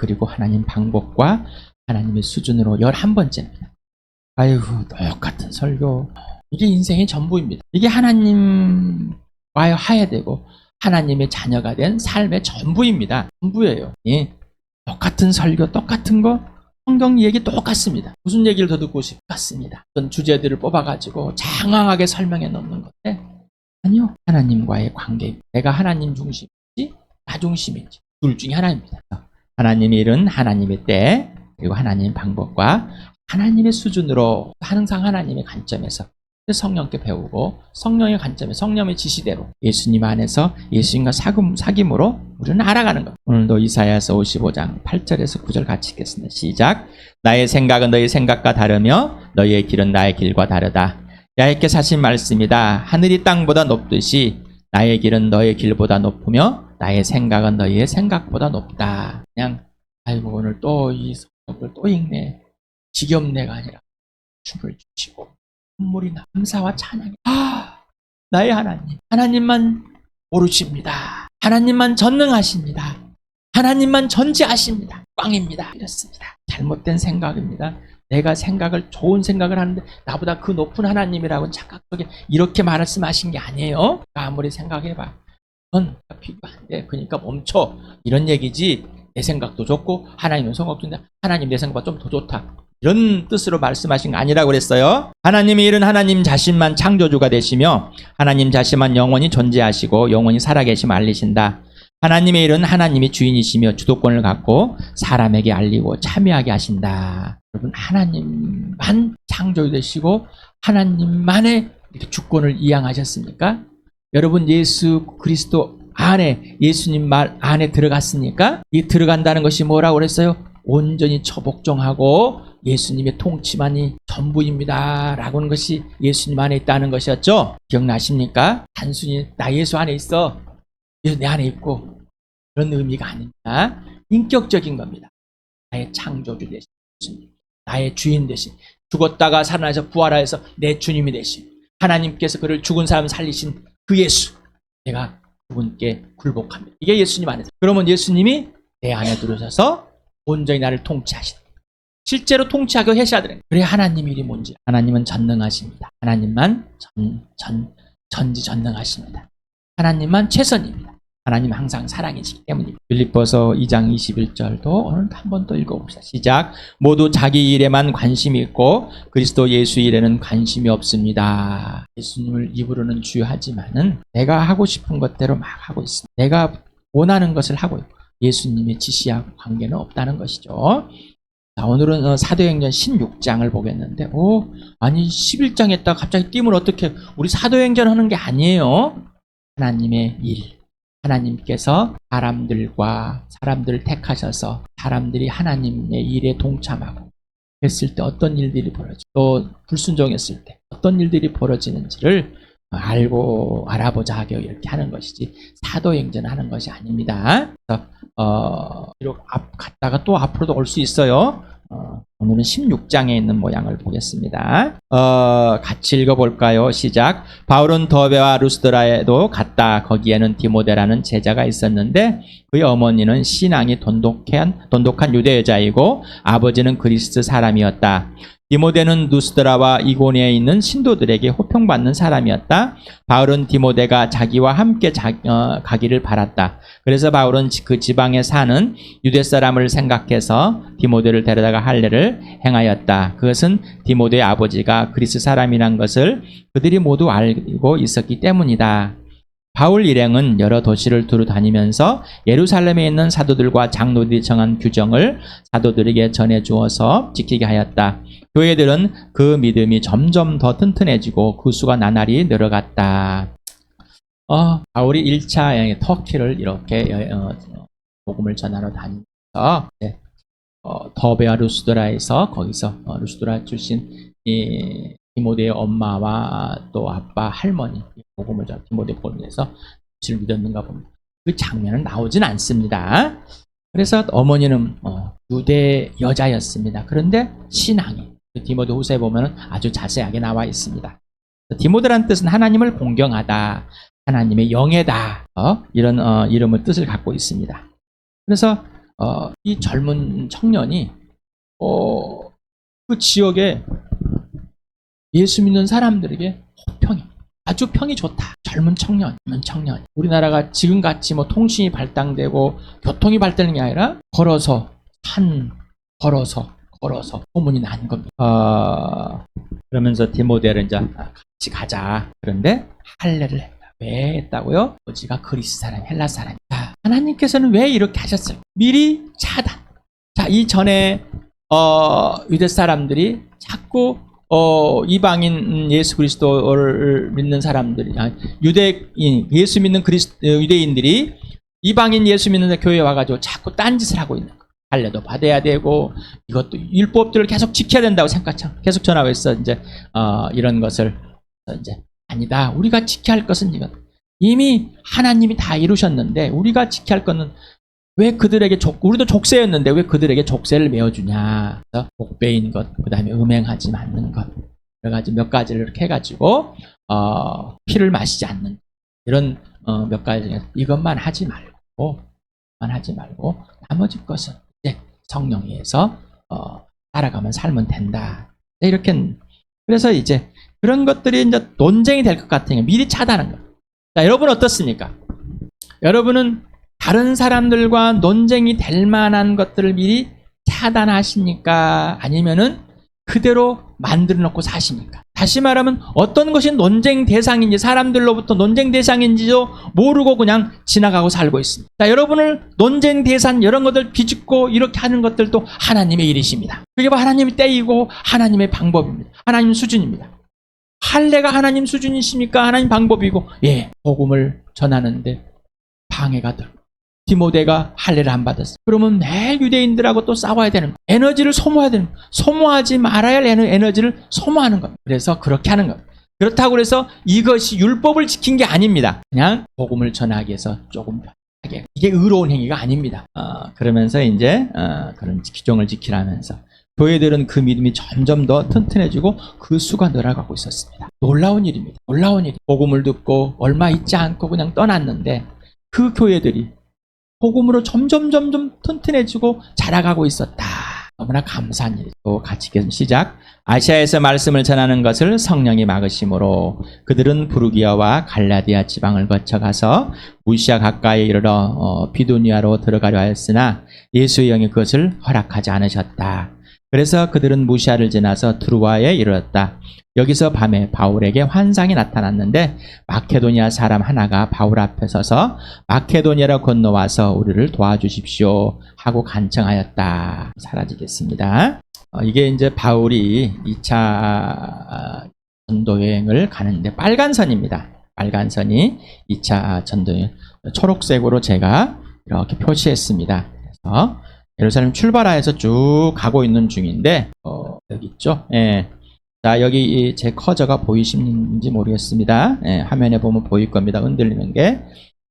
그리고 하나님 방법과 하나님의 수준으로 11번째입니다. 아이고, 똑같은 설교. 이게 인생의 전부입니다. 이게 하나님과의 화해되고 하나님의 자녀가 된 삶의 전부입니다. 전부예요. 예. 똑같은 설교, 똑같은 거, 성경 얘기 똑같습니다. 무슨 얘기를 더 듣고 싶습니다. 어떤 주제들을 뽑아가지고 장황하게 설명해 놓는 건데, 아니요. 하나님과의 관계. 내가 하나님 중심인지, 나 중심인지, 둘 중에 하나입니다. 하나님의 일은 하나님의 때, 그리고 하나님의 방법과 하나님의 수준으로 항상 하나님의 관점에서 성령께 배우고 성령의 관점에 성령의 지시대로 예수님 안에서 예수님과 사귐으로 우리는 알아가는 것. 오늘도 이사야서 55장 8절에서 9절 같이 읽겠습니다. 시작. 나의 생각은 너희 생각과 다르며 너희의 길은 나의 길과 다르다. 야훼께 하신 말씀이다. 하늘이 땅보다 높듯이 나의 길은 너의 길보다 높으며 나의 생각은 너희의 생각보다 높다. 그냥 아이고 오늘 또 이 성경을 또 읽네. 지겹네가 아니라 춤을 추시고 눈물이 나. 감사와 찬양이. 나의 하나님. 하나님만 모르십니다. 하나님만 전능하십니다. 하나님만 전지하십니다. 꽝입니다. 이렇습니다. 잘못된 생각입니다. 내가 좋은 생각을 하는데 나보다 그 높은 하나님이라고 착각 속에 이렇게 말씀하신 게 아니에요. 아무리 생각해봐. 넌 비교 안 돼. 그러니까 멈춰. 이런 얘기지. 내 생각도 좋고 하나님의 생각도 좋은데 하나님 내 생각보다 좀 더 좋다. 이런 뜻으로 말씀하신 거 아니라고 그랬어요. 하나님의 일은 하나님 자신만 창조주가 되시며 하나님 자신만 영원히 존재하시고 영원히 살아계심을 알리신다. 하나님의 일은 하나님이 주인이시며 주도권을 갖고 사람에게 알리고 참여하게 하신다. 여러분 하나님만 창조주 되시고 하나님만의 이렇게 주권을 이양하셨습니까? 여러분 예수 그리스도 안에 예수님 말 안에 들어갔습니까? 이 들어간다는 것이 뭐라고 그랬어요? 온전히 처복종하고 예수님의 통치만이 전부입니다 라고는 것이 예수님 안에 있다는 것이었죠. 기억나십니까? 단순히 나 예수 안에 있어, 예수 내 안에 있고, 그런 의미가 아닙니다. 인격적인 겁니다. 나의 창조주 되신, 나의 주인 되신, 죽었다가 살아나서 부활하여서 내 주님이 되신 하나님께서 그를 죽은 사람 살리신 그 예수, 내가 그분께 굴복합니다. 이게 예수님 안에서. 그러면 예수님이 내 안에 들어서서 온전히 나를 통치하신다. 실제로 통치하게 하셔야 되는 거예요. 그래 하나님 일이 뭔지. 하나님은 전능하십니다. 하나님만 전지전능하십니다. 하나님만 최선입니다. 하나님 항상 사랑이시기 때문입니다. 빌립보서 2장 21절도 오늘 한 번 더 읽어봅시다. 시작. 모두 자기 일에만 관심이 있고 그리스도 예수 일에는 관심이 없습니다. 예수님을 입으로는 주하지만은 내가 하고 싶은 것대로 막 하고 있습니다. 내가 원하는 것을 하고 있고 예수님의 지시하고 관계는 없다는 것이죠. 자, 오늘은 사도행전 16장을 보겠는데, 아니 11장 했다가 갑자기 띄면 어떻게? 우리 사도행전 하는 게 아니에요. 하나님의 일. 하나님께서 사람들을 택하셔서 사람들이 하나님의 일에 동참하고 했을 때 어떤 일들이 벌어지고 또 불순종했을 때 어떤 일들이 벌어지는지를 알고 알아보자 하게 이렇게 하는 것이지 사도행전 하는 것이 아닙니다. 그래서 비록 갔다가 또 앞으로도 올 수 있어요. 오늘은 16장에 있는 모양을 보겠습니다. 같이 읽어볼까요? 시작. 바울은 더베와 루스드라에도 갔다. 거기에는 디모데라는 제자가 있었는데 그의 어머니는 신앙이 돈독한 유대 여자이고 아버지는 그리스 사람이었다. 디모데는 루스드라와 이고니에 있는 신도들에게 호평받는 사람이었다. 바울은 디모데가 자기와 함께 가기를 바랐다. 그래서 바울은 그 지방에 사는 유대 사람을 생각해서 디모데를 데려다가 할례를 행하였다. 그것은 디모데의 아버지가 그리스 사람이란 것을 그들이 모두 알고 있었기 때문이다. 바울 일행은 여러 도시를 두루 다니면서 예루살렘에 있는 사도들과 장로들이 정한 규정을 사도들에게 전해주어서 지키게 하였다. 교회들은 그 믿음이 점점 더 튼튼해지고 그 수가 나날이 늘어갔다. 바울이 1차 터키를 이렇게 복음을 전하러 다니면서 더베와 루스드라에서 거기서 루스드라 출신 디모데의 엄마와 또 아빠, 할머니 복음을 전 디모데 보면서 예수를 믿었는가 봅니다. 그 장면은 나오진 않습니다. 그래서 어머니는 유대 여자였습니다. 그런데 신앙이 디모데 후서에 보면 아주 자세하게 나와 있습니다. 디모데라는 뜻은 하나님을 공경하다, 하나님의 영예다, 이런 뜻을 갖고 있습니다. 그래서 이 젊은 청년이 그 지역에 예수 믿는 사람들에게 호평이 아주 평이 좋다. 젊은 청년. 우리나라가 지금같이 뭐 통신이 발달되고 교통이 발달하는 게 아니라 걸어서 소문이 난 겁니다. 그러면서 디모데를 이제 같이 가자. 그런데 할례를 했다. 왜 했다고요? 아버지가 그리스 사람, 헬라 사람. 자, 하나님께서는 왜 이렇게 하셨어요? 미리 차단. 자, 이전에 유대 사람들이 자꾸 이방인 예수 그리스도를 믿는 사람들이 유대인 예수 믿는 유대인들이 이방인 예수 믿는 교회에 와가지고 자꾸 딴짓을 하고 있는 거예요. 할례도 받아야 되고 이것도 율법들을 계속 지켜야 된다고 생각하죠. 계속 전하고 있어. 이제 이런 것을 이제 아니다. 우리가 지켜야 할 것은 이것. 이미 하나님이 다 이루셨는데 우리가 지켜야 할 것은 왜 그들에게 우리도 족쇄였는데 왜 그들에게 족쇄를 메어주냐. 복배인 것, 그 다음에 음행하지 않는 것, 여러 가지 몇 가지를 이렇게 해가지고 피를 마시지 않는 이런 몇 가지 이것만 하지 말고 나머지 것은 이제 성령에 의해서 따라가면 살면 된다. 이렇게 그래서 이제 그런 것들이 이제 논쟁이 될 것 같으니까 미리 차단하는 거. 자, 여러분 어떻습니까? 여러분은 다른 사람들과 논쟁이 될 만한 것들을 미리 차단하십니까? 아니면은 그대로 만들어 놓고 사십니까? 다시 말하면 어떤 것이 논쟁 대상인지 사람들로부터 논쟁 대상인지도 모르고 그냥 지나가고 살고 있습니다. 자, 여러분을 논쟁 대상 이런 것들 비집고 이렇게 하는 것들도 하나님의 일이십니다. 그게 바로 하나님의 때이고 하나님의 방법입니다. 하나님 수준입니다. 할례가 하나님 수준이십니까? 하나님 방법이고 예, 복음을 전하는데 방해가 들고 디모데가 할례를 안 받았어. 그러면 매일 유대인들하고 또 싸워야 되는 거야. 에너지를 소모해야 되는 거야. 소모하지 말아야 할 에너지를 소모하는 겁니다. 그래서 그렇게 하는 겁니다. 그렇다고 해서 이것이 율법을 지킨 게 아닙니다. 그냥 복음을 전하기 위해서 조금 편하게. 이게 의로운 행위가 아닙니다. 그러면서 이제 그런 규정을 지키라면서 교회들은 그 믿음이 점점 더 튼튼해지고 그 수가 늘어가고 있었습니다. 놀라운 일입니다. 놀라운 일. 복음을 듣고 얼마 있지 않고 그냥 떠났는데 그 교회들이 복음으로 점점 튼튼해지고 자라가고 있었다. 너무나 감사한 일이죠. 또 같이 시작. 아시아에서 말씀을 전하는 것을 성령이 막으심으로 그들은 부르기아와 갈라디아 지방을 거쳐가서 무시아 가까이 이르러 비두니아로 들어가려 하였으나 예수의 영이 그것을 허락하지 않으셨다. 그래서 그들은 무시아를 지나서 두루아에 이르렀다. 여기서 밤에 바울에게 환상이 나타났는데 마케도니아 사람 하나가 바울 앞에 서서 마케도니아로 건너와서 우리를 도와주십시오 하고 간청하였다. 사라지겠습니다. 이게 이제 바울이 2차 전도여행을 가는데 빨간 선입니다. 빨간 선이 2차 전도여행 초록색으로 제가 이렇게 표시했습니다. 그래서 예루살렘 출발하여서 쭉 가고 있는 중인데 여기 있죠. 예. 자, 여기 제 커저가 보이시는지 모르겠습니다. 예, 화면에 보면 보일 겁니다. 흔들리는 게.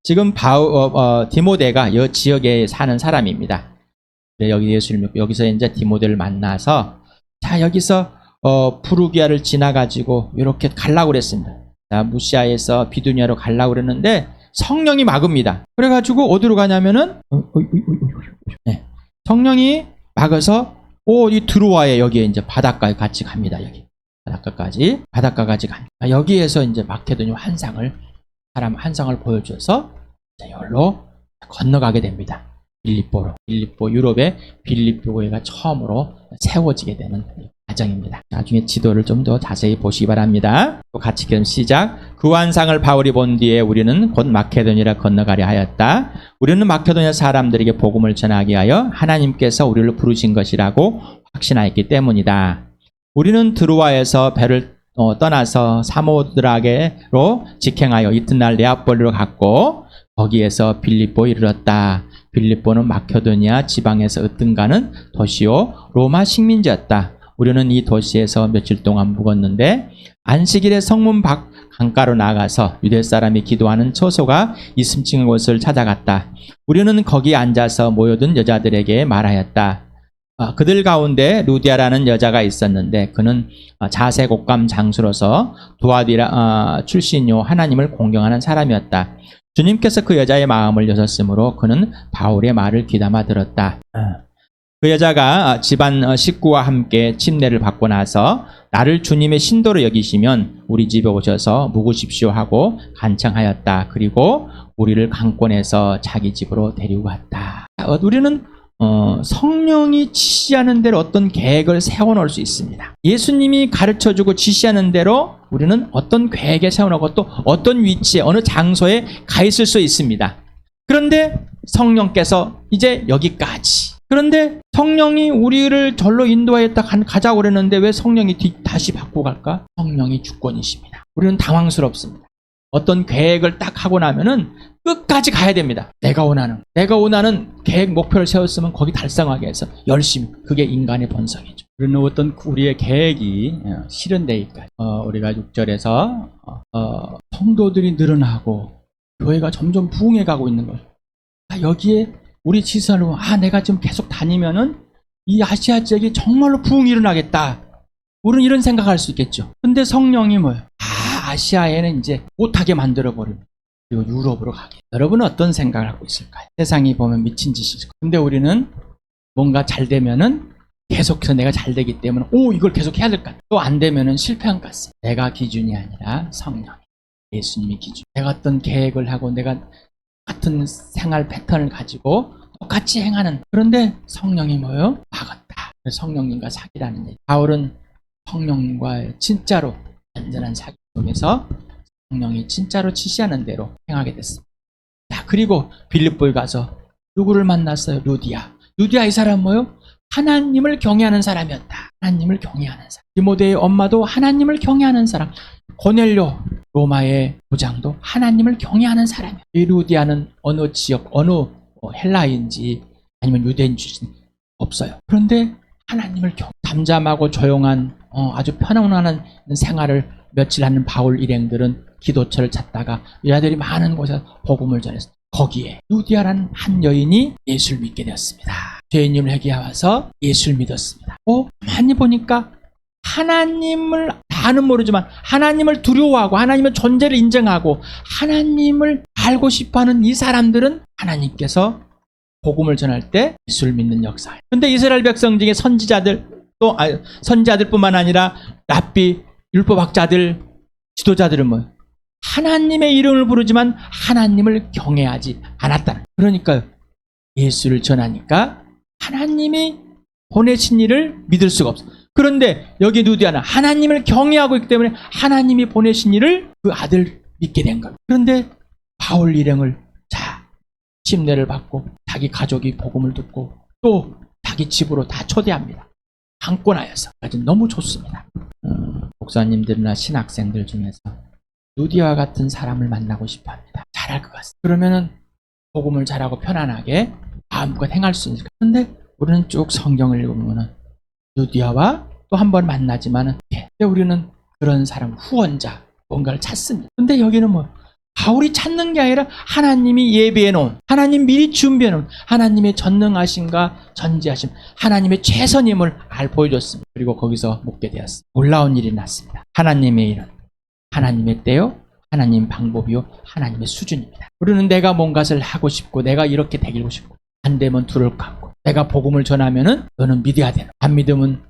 지금 디모데가 이 지역에 사는 사람입니다. 여기서 이제 디모데를 만나서 자, 여기서 부르기아를 지나가지고 이렇게 가려고 그랬습니다. 자, 무시아에서 비두니아로 가려고 그랬는데 성령이 막읍니다. 그래가지고 어디로 가냐면은 네. 성령이 막아서 이 드로아에 여기에 이제 바닷가에 같이 갑니다. 여기 바닷가까지 갑니다. 여기에서 이제 마케도니아 환상을 보여줘서 여기로 건너가게 됩니다. 유럽의 빌립보 교회가 처음으로 세워지게 되는 과정입니다. 나중에 지도를 좀 더 자세히 보시기 바랍니다. 또 같이 그럼 시작. 그 환상을 바울이 본 뒤에 우리는 곧 마케도니아로 건너가려 하였다. 우리는 마케도니아 사람들에게 복음을 전하게 하여 하나님께서 우리를 부르신 것이라고 확신하였기 때문이다. 우리는 드로아에서 배를 떠나서 사모드라게로 직행하여 이튿날 네아폴리로 갔고 거기에서 빌립보에 이르렀다. 빌립보는 마케도니아 지방에서 으뜸가는 도시요 로마 식민지였다. 우리는 이 도시에서 며칠 동안 묵었는데 안식일에 성문 밖 강가로 나가서 유대 사람이 기도하는 처소가 있음층의 곳을 찾아갔다. 우리는 거기 앉아서 모여든 여자들에게 말하였다. 그들 가운데 루디아라는 여자가 있었는데 그는 자색옥감 장수로서 두아디라 출신요 하나님을 공경하는 사람이었다. 주님께서 그 여자의 마음을 여셨으므로 그는 바울의 말을 귀담아 들었다. 그 여자가 집안 식구와 함께 침례를 받고 나서 나를 주님의 신도로 여기시면 우리 집에 오셔서 묵으십시오 하고 간청하였다. 그리고 우리를 강권해서 자기 집으로 데리고 갔다. 우리는 성령이 지시하는 대로 어떤 계획을 세워놓을 수 있습니다. 예수님이 가르쳐주고 지시하는 대로 우리는 어떤 계획에 세워놓고 또 어떤 위치에 어느 장소에 가 있을 수 있습니다. 그런데 성령께서 이제 여기까지. 그런데 성령이 우리를 절로 인도하였다 가자고 그랬는데 왜 성령이 다시 바꾸고 갈까? 성령이 주권이십니다. 우리는 당황스럽습니다. 어떤 계획을 딱 하고 나면은 끝까지 가야 됩니다. 내가 원하는 계획, 목표를 세웠으면 거기 달성하게 해서 열심히. 그게 인간의 본성이죠. 우리는 어떤 우리의 계획이 실현되기까지 우리가 6절에서 성도들이 늘어나고 교회가 점점 부흥해 가고 있는 거예요. 여기에 우리 지사로 내가 지금 계속 다니면은 이 아시아 지역이 정말로 부흥이 일어나겠다. 우리는 이런 생각할 수 있겠죠. 근데 성령이 뭐예요? 아시아에는 이제 못하게 만들어버립니다. 그리고 유럽으로 가게. 여러분은 어떤 생각을 하고 있을까요? 세상이 보면 미친 짓이죠. 근데 우리는 뭔가 잘 되면은 계속해서 내가 잘 되기 때문에 이걸 계속 해야 될 것 같아. 또 안 되면은 실패한 것 같아. 내가 기준이 아니라 성령, 예수님이 기준. 내가 어떤 계획을 하고 내가 같은 생활 패턴을 가지고 똑같이 행하는. 그런데 성령이 뭐예요? 막았다. 성령님과 사귀라는 얘기. 바울은 성령님과 진짜로 완전한 사귀 속에서 성령이 진짜로 지시하는 대로 행하게 됐습니다. 자, 그리고 빌립보에 가서 누구를 만났어요? 루디아. 이 사람 뭐예요? 하나님을 경외하는 사람이었다. 하나님을 경외하는 사람. 디모데의 엄마도 하나님을 경외하는 사람. 고넬료 로마의 부장도 하나님을 경외하는 사람이에요. 이 루디아는 어느 지역, 어느 헬라인지 아니면 유대인 출신 없어요. 그런데 하나님을 담잠하고 조용한 아주 편안한 생활을 며칠 하는 바울 일행들은 기도처를 찾다가 여자들이 많은 곳에서 복음을 전했어요. 거기에 루디아라는 한 여인이 예수를 믿게 되었습니다. 죄인임을 회개하와서 예수를 믿었습니다. 많이 보니까 하나님을 다는 모르지만 하나님을 두려워하고 하나님의 존재를 인정하고 하나님을 알고 싶어하는 이 사람들은 하나님께서 복음을 전할 때 예수를 믿는 역사예요. 그런데 이스라엘 백성 중에 선지자들뿐만 아니라 랍비, 율법학자들, 지도자들은 뭐예요? 하나님의 이름을 부르지만 하나님을 경외하지 않았다는. 그러니까 예수를 전하니까 하나님이 보내신 이를 믿을 수가 없어요. 그런데 여기 루디아는 하나님을 경외하고 있기 때문에 하나님이 보내신 이를 그 아들 믿게 된 거예요. 그런데 바울 일행을 침례를 받고 자기 가족이 복음을 듣고 또 자기 집으로 다 초대합니다. 강권하여서. 아주 너무 좋습니다. 목사님들이나 신학생들 중에서 루디아와 같은 사람을 만나고 싶어 합니다. 잘할 것 같습니다. 그러면은 복음을 잘하고 편안하게 마음껏 행할 수 있을까? 그런데 우리는 쭉 성경을 읽으면은 루디아와 또 한 번 만나지만은 우리는 그런 사람, 후원자, 뭔가를 찾습니다. 근데 여기는 바울이 찾는 게 아니라 하나님이 예비해 놓은, 하나님 미리 준비해 놓은 하나님의 전능하심과 전지하심, 하나님의 최선임을 보여줬습니다. 그리고 거기서 묵게 되었습니다. 놀라운 일이 났습니다. 하나님의 일은 하나님의 때요, 하나님 방법이요, 하나님의 수준입니다. 우리는 내가 뭔가를 하고 싶고 내가 이렇게 되기고 싶고 안 되면 둘을 갖고 내가 복음을 전하면은 너는 믿어야 되는, 안 믿으면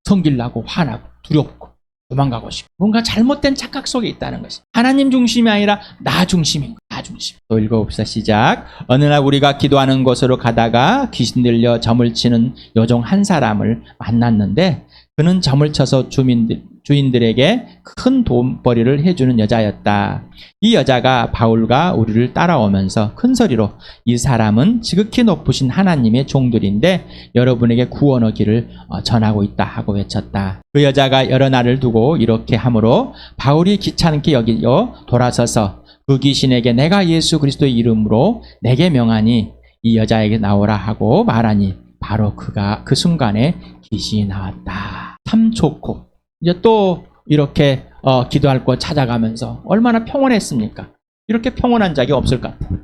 성질나고 화나고 두렵고 도망가고 싶고 뭔가 잘못된 착각 속에 있다는 것이 하나님 중심이 아니라 나 중심인 거야. 나 중심. 또 읽어봅시다. 시작. 어느 날 우리가 기도하는 곳으로 가다가 귀신 들려 점을 치는 여종 한 사람을 만났는데 그는 점을 쳐서 주인들에게 큰 돈벌이를 해주는 여자였다. 이 여자가 바울과 우리를 따라오면서 큰 소리로 이 사람은 지극히 높으신 하나님의 종들인데 여러분에게 구원의 길을 전하고 있다 하고 외쳤다. 그 여자가 여러 날을 두고 이렇게 하므로 바울이 귀찮게 여기어 돌아서서 그 귀신에게 내가 예수 그리스도의 이름으로 내게 명하니 이 여자에게 나오라 하고 말하니 바로 그 순간에 귀신이 나왔다. 참 좋고 이제 또 이렇게 기도할 곳 찾아가면서 얼마나 평온했습니까? 이렇게 평온한 적이 없을 것 같아요.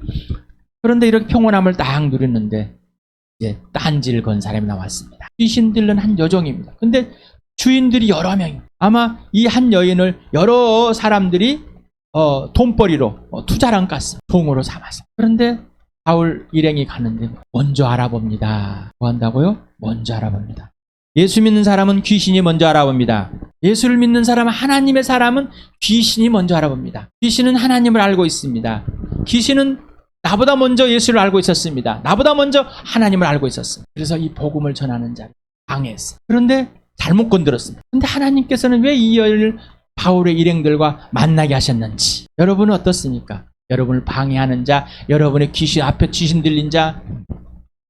그런데 이렇게 평온함을 딱 누리는데 이제 딴지를 건 사람이 나왔습니다. 귀신 들린 한 여종입니다. 근데 주인들이 여러 명입니다. 아마 이 한 여인을 여러 사람들이 돈벌이로 투자랑 깠어. 종으로 삼아서. 그런데 바울 일행이 가는데 먼저 알아봅니다. 뭐 한다고요? 먼저 알아봅니다. 예수 믿는 사람은 귀신이 먼저 알아봅니다. 예수를 믿는 사람은, 하나님의 사람은 귀신이 먼저 알아봅니다. 귀신은 하나님을 알고 있습니다. 귀신은 나보다 먼저 예수를 알고 있었습니다. 나보다 먼저 하나님을 알고 있었습니다. 그래서 이 복음을 전하는 자를 방해했어요. 그런데 잘못 건드렸습니다. 그런데 하나님께서는 왜 이 여인을 바울의 일행들과 만나게 하셨는지. 여러분은 어떻습니까? 여러분을 방해하는 자, 여러분의 귀신 앞에 귀신 들린 자,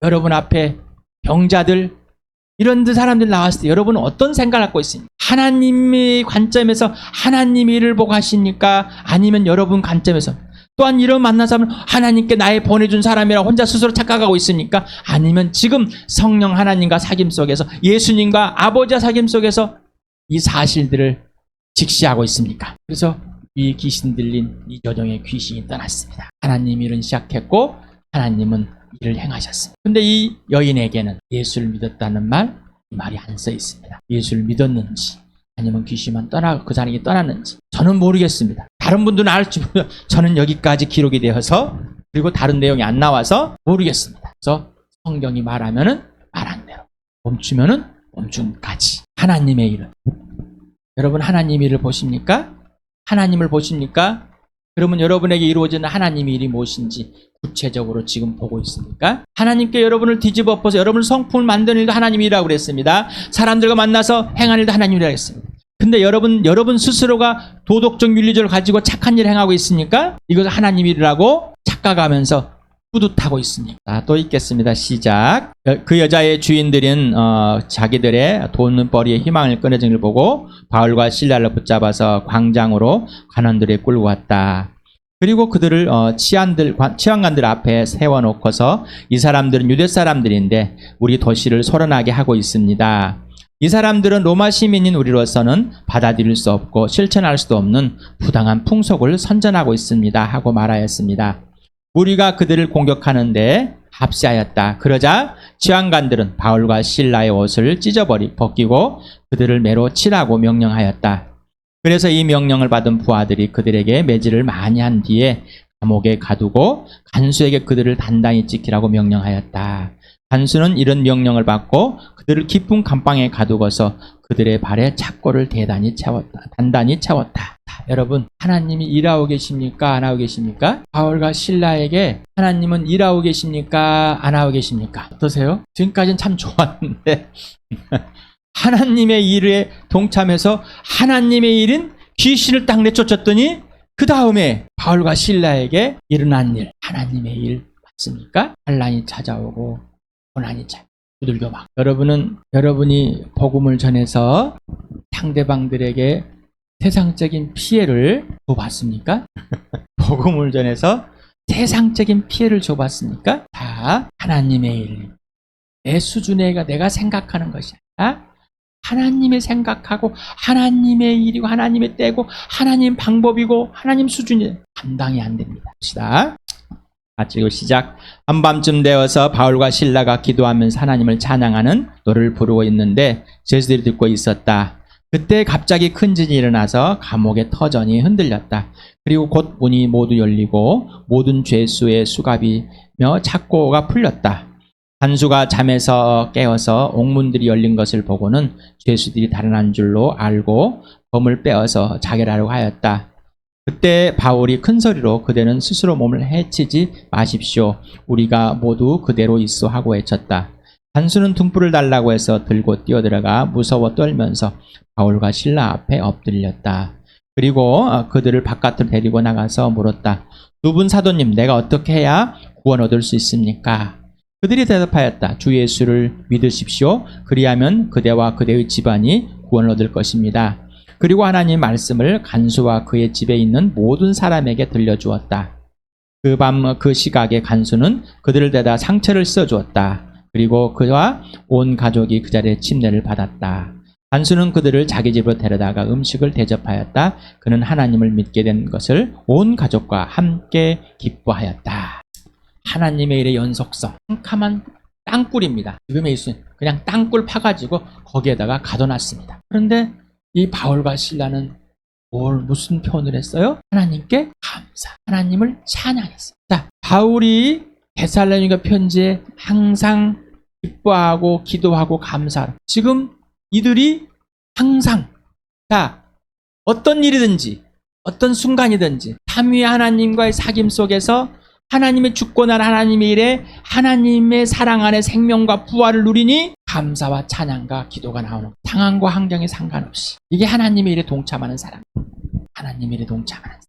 여러분 앞에 병자들, 이런 사람들 나왔을 때 여러분은 어떤 생각을 갖고 있습니까? 하나님의 관점에서 하나님의 일을 보고 하십니까? 아니면 여러분 관점에서 또한 이런 만난 사람은 하나님께 나의 보내준 사람이라 혼자 스스로 착각하고 있습니까? 아니면 지금 성령 하나님과 사귐 속에서, 예수님과 아버지와 사귐 속에서 이 사실들을 직시하고 있습니까? 그래서 이 귀신 들린 이 여종의 귀신이 떠났습니다. 하나님 일은 시작했고 하나님은 일을 행하셨습니다. 근데 이 여인에게는 예수를 믿었다는 이 말이 안 써 있습니다. 예수를 믿었는지 아니면 귀신만 떠나고 그 사람이 떠났는지 저는 모르겠습니다. 다른 분들은 알지 모르겠어요. 저는 여기까지 기록이 되어서, 그리고 다른 내용이 안 나와서 모르겠습니다. 그래서 성경이 말하면은 말한 대로, 멈추면은 멈춤까지. 하나님의 일은, 여러분 하나님의 일을 보십니까? 하나님을 보십니까? 그러면 여러분에게 이루어지는 하나님의 일이 무엇인지 구체적으로 지금 보고 있습니까? 하나님께 여러분을 뒤집어 엎어서 여러분을 성품을 만드는 일도 하나님이라고 그랬습니다. 사람들과 만나서 행하는 일도 하나님이라고 했습니다. 근데 여러분 스스로가 도덕적 윤리적을 가지고 착한 일을 행하고 있습니까? 이것을 하나님 일이라고 착각하면서 뿌듯하고 있습니다. 또 읽겠습니다. 시작. 그 여자의 주인들은 자기들의 돈벌이의 희망을 끊어진 걸 보고 바울과 실라를 붙잡아서 광장으로 관원들에 끌고 왔다. 그리고 그들을 치안관들 앞에 세워놓고서 이 사람들은 유대 사람들인데 우리 도시를 소란하게 하고 있습니다. 이 사람들은 로마 시민인 우리로서는 받아들일 수 없고 실천할 수도 없는 부당한 풍속을 선전하고 있습니다 하고 말하였습니다. 우리가 그들을 공격하는데 합세하였다. 그러자 치안관들은 바울과 실라의 옷을 벗기고 그들을 매로 치라고 명령하였다. 그래서 이 명령을 받은 부하들이 그들에게 매질을 많이 한 뒤에 감옥에 가두고 간수에게 그들을 단단히 지키라고 명령하였다. 간수는 이런 명령을 받고 그들을 깊은 감방에 가두고서 그들의 발에 착고를 단단히 채웠다. 여러분, 하나님이 일하고 계십니까? 안 하고 계십니까? 바울과 실라에게 하나님은 일하고 계십니까? 안 하고 계십니까? 어떠세요? 지금까지는 참 좋았는데 하나님의 일에 동참해서 하나님의 일인 귀신을 딱 내쫓았더니 그 다음에 바울과 실라에게 일어난 일, 하나님의 일 맞습니까? 환난이 찾아오고 고난이 두들겨 막. 여러분이 복음을 전해서 상대방들에게 세상적인 피해를 줘봤습니까? 복음을 전해서 세상적인 피해를 줘봤습니까? 다 하나님의 일. 내 수준에 내가 생각하는 것이 아니라 하나님의 생각하고 하나님의 일이고 하나님의 때고 하나님 방법이고 하나님 수준이 감당이 안 됩니다. 봅시다. 그리고 시작. 한밤쯤 되어서 바울과 실라가 기도하면서 하나님을 찬양하는 노래를 부르고 있는데 제수들이 듣고 있었다. 그때 갑자기 큰 진이 일어나서 감옥의 터전이 흔들렸다. 그리고 곧 문이 모두 열리고 모든 죄수의 수갑이며 착고가 풀렸다. 간수가 잠에서 깨어서 옥문들이 열린 것을 보고는 죄수들이 달아난 줄로 알고 검을 빼어서 자결하려고 하였다. 그때 바울이 큰 소리로 그대는 스스로 몸을 해치지 마십시오. 우리가 모두 그대로 있어 하고 외쳤다. 간수는 등불을 달라고 해서 들고 뛰어들어가 무서워 떨면서 바울과 실라 앞에 엎드렸다. 그리고 그들을 바깥으로 데리고 나가서 물었다. 두 분 사도님, 내가 어떻게 해야 구원 얻을 수 있습니까? 그들이 대답하였다. 주 예수를 믿으십시오. 그리하면 그대와 그대의 집안이 구원을 얻을 것입니다. 그리고 하나님 말씀을 간수와 그의 집에 있는 모든 사람에게 들려주었다. 그 밤 그 시각에 간수는 그들을 대다 상처를 써주었다. 그리고 그와 온 가족이 그 자리에 침례를 받았다. 간수는 그들을 자기 집으로 데려다가 음식을 대접하였다. 그는 하나님을 믿게 된 것을 온 가족과 함께 기뻐하였다. 하나님의 일의 연속성, 캄캄한 땅굴입니다. 지금의 예수는 그냥 땅굴 파가지고 거기에다가 가둬놨습니다. 그런데 이 바울과 실라는 무슨 표현을 했어요? 하나님께 감사, 하나님을 찬양했어요. 자, 바울이 데살로니가 편지에 항상 기뻐하고 기도하고 감사하라. 지금 이들이 항상, 자, 어떤 일이든지 어떤 순간이든지 삼위의 하나님과의 사귐 속에서 하나님의 주권한 하나님의 일에 하나님의 사랑 안에 생명과 부활을 누리니 감사와 찬양과 기도가 나오는, 상황과 환경에 상관없이 이게 하나님의 일에 동참하는 사람, 하나님의 일에 동참하는 사람.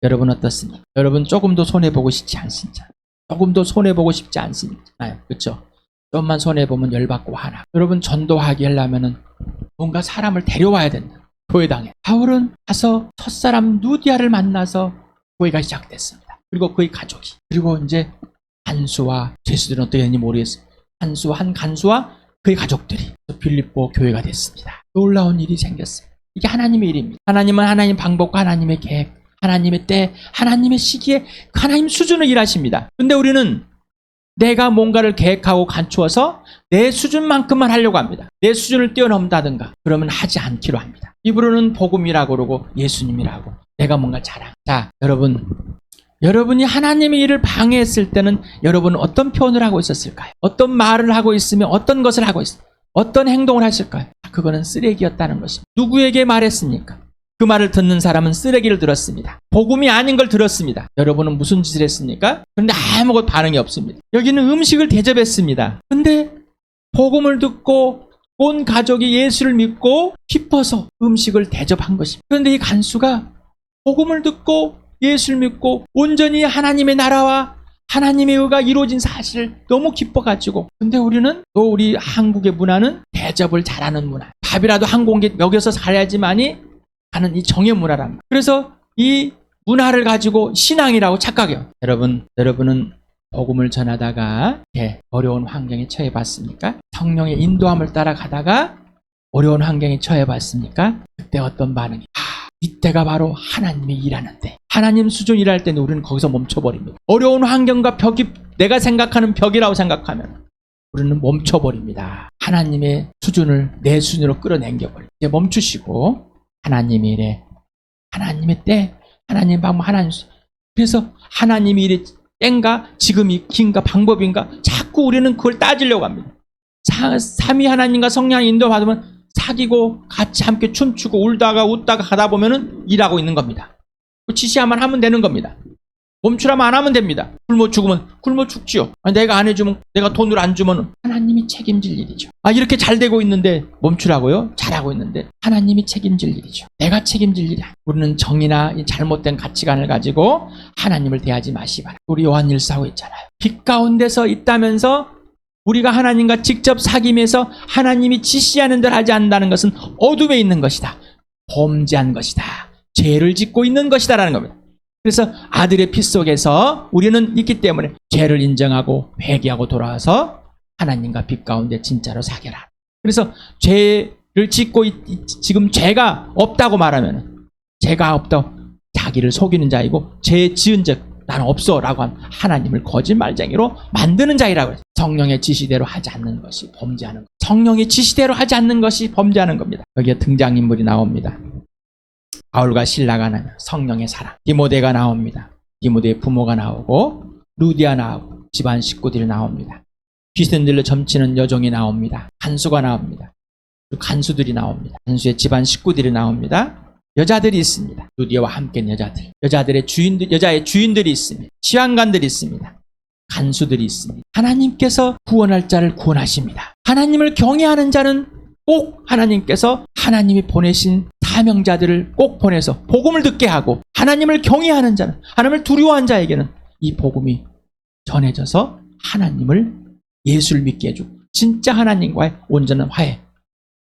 여러분 어떻습니까? 여러분 조금도 손해보고 싶지 않습니까? 조금도 손해보고 싶지 않습니까? 그렇죠? 좀만 손해보면 열받고 화나. 여러분 전도하기 하려면은 뭔가 사람을 데려와야 된다. 교회당에 바울은 가서 첫사람 누디아를 만나서 교회가 시작됐습니다. 그리고 그의 가족이, 그리고 이제 간수와, 제수들은 어떻게 했는지 모르겠어요. 한 간수와 그의 가족들이 빌립보 교회가 됐습니다. 놀라운 일이 생겼어요. 이게 하나님의 일입니다. 하나님은 하나님 방법과 하나님의 계획, 하나님의 때, 하나님의 시기에 하나님 수준을 일하십니다. 근데 우리는 내가 뭔가를 계획하고 갖추어서 내 수준만큼만 하려고 합니다. 내 수준을 뛰어넘다든가 그러면 하지 않기로 합니다. 입으로는 복음이라고 그러고 예수님이라고 내가 뭔가 자랑. 자, 여러분이 하나님의 일을 방해했을 때는 여러분은 어떤 표현을 하고 있었을까요? 어떤 말을 하고 있으면 어떤 것을 하고 있어요? 어떤 행동을 했을까요? 그거는 쓰레기였다는 것입니다. 누구에게 말했습니까? 그 말을 듣는 사람은 쓰레기를 들었습니다. 복음이 아닌 걸 들었습니다. 여러분은 무슨 짓을 했습니까? 그런데 아무것도 반응이 없습니다. 여기는 음식을 대접했습니다. 근데 복음을 듣고 온 가족이 예수를 믿고 기뻐서 음식을 대접한 것입니다. 그런데 이 간수가 복음을 듣고 예수를 믿고 온전히 하나님의 나라와 하나님의 의가 이루어진 사실을 너무 기뻐가지고, 근데 우리는 또 우리 한국의 문화는 대접을 잘하는 문화, 밥이라도 한 공기 먹여서 살아야지만이 하는 이 정의 문화랍니다. 그래서 이 문화를 가지고 신앙이라고 착각해요. 여러분은 복음을 전하다가 어려운 환경에 처해봤습니까? 성령의 인도함을 따라가다가 어려운 환경에 처해봤습니까? 그때 어떤 반응이? 이때가 바로 하나님이 일하는데, 하나님 수준 일할 때는 우리는 거기서 멈춰버립니다. 어려운 환경과 벽이 내가 생각하는 벽이라고 생각하면 우리는 멈춰버립니다. 하나님의 수준을 내 수준으로 끌어당겨버립니다. 이제 멈추시고 하나님의 일에, 하나님의 때, 하나님 방법, 하나님 수. 그래서 하나님의 일이 땐가, 지금이 긴가, 방법인가 자꾸 우리는 그걸 따지려고 합니다. 삼위 하나님과 성령 인도 받으면 사귀고 같이 함께 춤추고 울다가 웃다가 가다 보면은 일하고 있는 겁니다. 지시하면 하면 되는 겁니다. 멈추라면 안 하면 됩니다. 굶어 죽으면 굶어 죽지요. 내가 안 해주면, 내가 돈을 안 주면 하나님이 책임질 일이죠. 이렇게 잘 되고 있는데 멈추라고요? 잘하고 있는데 하나님이 책임질 일이죠. 내가 책임질 일이 아니에요. 우리는 정의나 잘못된 가치관을 가지고 하나님을 대하지 마시 바랍니다. 우리 요한일서 하고 있잖아요. 빛 가운데서 있다면서 우리가 하나님과 직접 사귐에서 하나님이 지시하는 대로 하지 않는다는 것은 어둠에 있는 것이다. 범죄한 것이다. 죄를 짓고 있는 것이다 라는 겁니다. 그래서 아들의 피 속에서 우리는 있기 때문에 죄를 인정하고 회개하고 돌아와서 하나님과 빛 가운데 진짜로 사귀라. 그래서 죄를 짓고 지금 죄가 없다고 말하면, 죄가 없다고 자기를 속이는 자이고 죄 지은 적 나는 없어 라고 하면 하나님을 거짓말쟁이로 만드는 자이라고 해요. 성령의 지시대로 하지 않는 것이 범죄하는 것. 성령의 지시대로 하지 않는 것이 범죄하는 겁니다. 여기에 등장인물이 나옵니다. 바울과 실라가 나면 성령의 사랑, 디모데가 나옵니다. 디모데의 부모가 나오고 루디아 나오고 집안 식구들이 나옵니다. 귀신들로 점치는 여종이 나옵니다. 간수가 나옵니다. 간수들이 나옵니다. 간수의 집안 식구들이 나옵니다. 여자들이 있습니다. 루디아와 함께는 여자들의 주인들, 여자의 주인들이 있습니다. 시황관들이 있습니다. 간수들이 있습니다. 하나님께서 구원할 자를 구원하십니다. 하나님을 경외하는 자는 꼭 하나님께서 하나님이 보내신 사명자들을 꼭 보내서 복음을 듣게 하고, 하나님을 경외하는 자는, 하나님을 두려워하는 자에게는 이 복음이 전해져서 하나님을, 예수를 믿게 해주고 진짜 하나님과의 온전한 화해,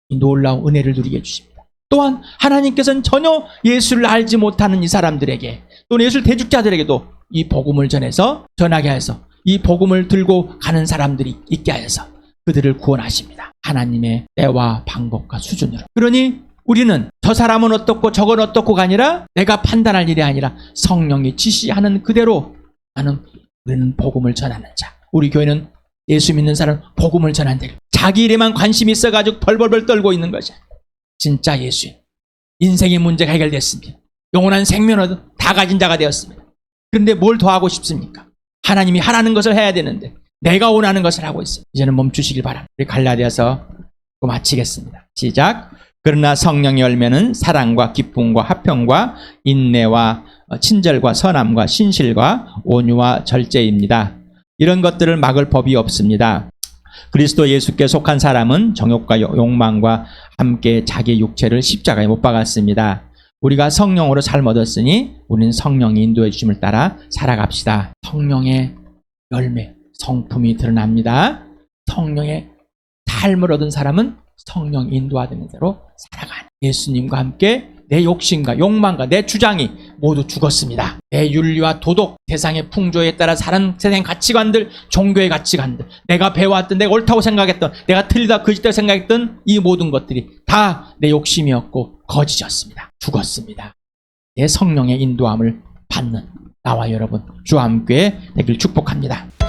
이 놀라운 은혜를 누리게 해주십니다. 또한 하나님께서는 전혀 예수를 알지 못하는 이 사람들에게, 또는 예수를 대적자들에게도 이 복음을 전하게 해서 이 복음을 들고 가는 사람들이 있게 하여서 그들을 구원하십니다. 하나님의 때와 방법과 수준으로. 그러니 우리는 저 사람은 어떻고 저건 어떻고가 아니라 내가 판단할 일이 아니라 성령이 지시하는 그대로 우리는 복음을 전하는 자. 우리 교회는 예수 믿는 사람은 복음을 전한대. 자기 일에만 관심이 있어가지고 벌벌벌 떨고 있는 거죠. 진짜 예수님. 인생의 문제가 해결됐습니다. 영원한 생명을 다 가진 자가 되었습니다. 그런데 뭘 더 하고 싶습니까? 하나님이 하라는 것을 해야 되는데 내가 원하는 것을 하고 있어요. 이제는 멈추시길 바랍니다. 우리 갈라디아서 마치겠습니다. 시작. 그러나 성령의 열매는 사랑과 기쁨과 화평과 인내와 친절과 선함과 신실과 온유와 절제입니다. 이런 것들을 막을 법이 없습니다. 그리스도 예수께 속한 사람은 정욕과 욕망과 함께 자기 육체를 십자가에 못 박았습니다. 우리가 성령으로 삶 얻었으니 우리는 성령이 인도해 주심을 따라 살아갑시다. 성령의 열매, 성품이 드러납니다. 성령의 삶을 얻은 사람은 성령 인도하는 대로 살아가는, 예수님과 함께 내 욕심과 욕망과 내 주장이 모두 죽었습니다. 내 윤리와 도덕, 세상의 풍조에 따라 사는 세상 가치관들, 종교의 가치관들, 내가 배워왔던, 내가 옳다고 생각했던, 내가 틀리다 거짓다고 생각했던 이 모든 것들이 다 내 욕심이었고 거짓이었습니다. 죽었습니다. 내 성령의 인도함을 받는 나와 여러분 주와 함께 되길 축복합니다.